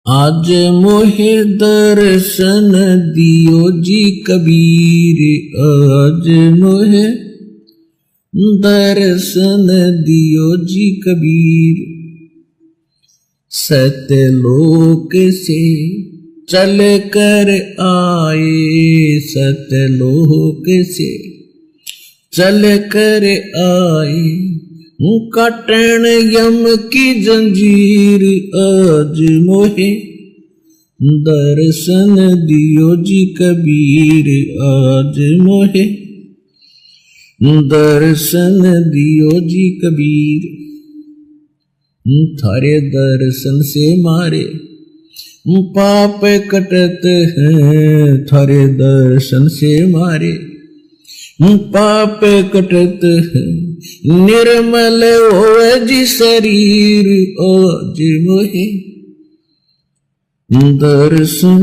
आज मोहे दर्शन दियो जी कबीर, आज मोहे दर्शन दियो जी कबीर। सतलोक से चल कर आए, सतलोक से चल कर आए, काटन यम की जंजीर। आज मोहे दर्शन दियो जी कबीर, आज मोहे दर्शन दियो जी कबीर। थारे दर्शन से मारे पाप कटत हैं, थारे दर्शन से मारे पाप कटत है। निर्मल होवे जी शरीर, आज मोहे दर्शन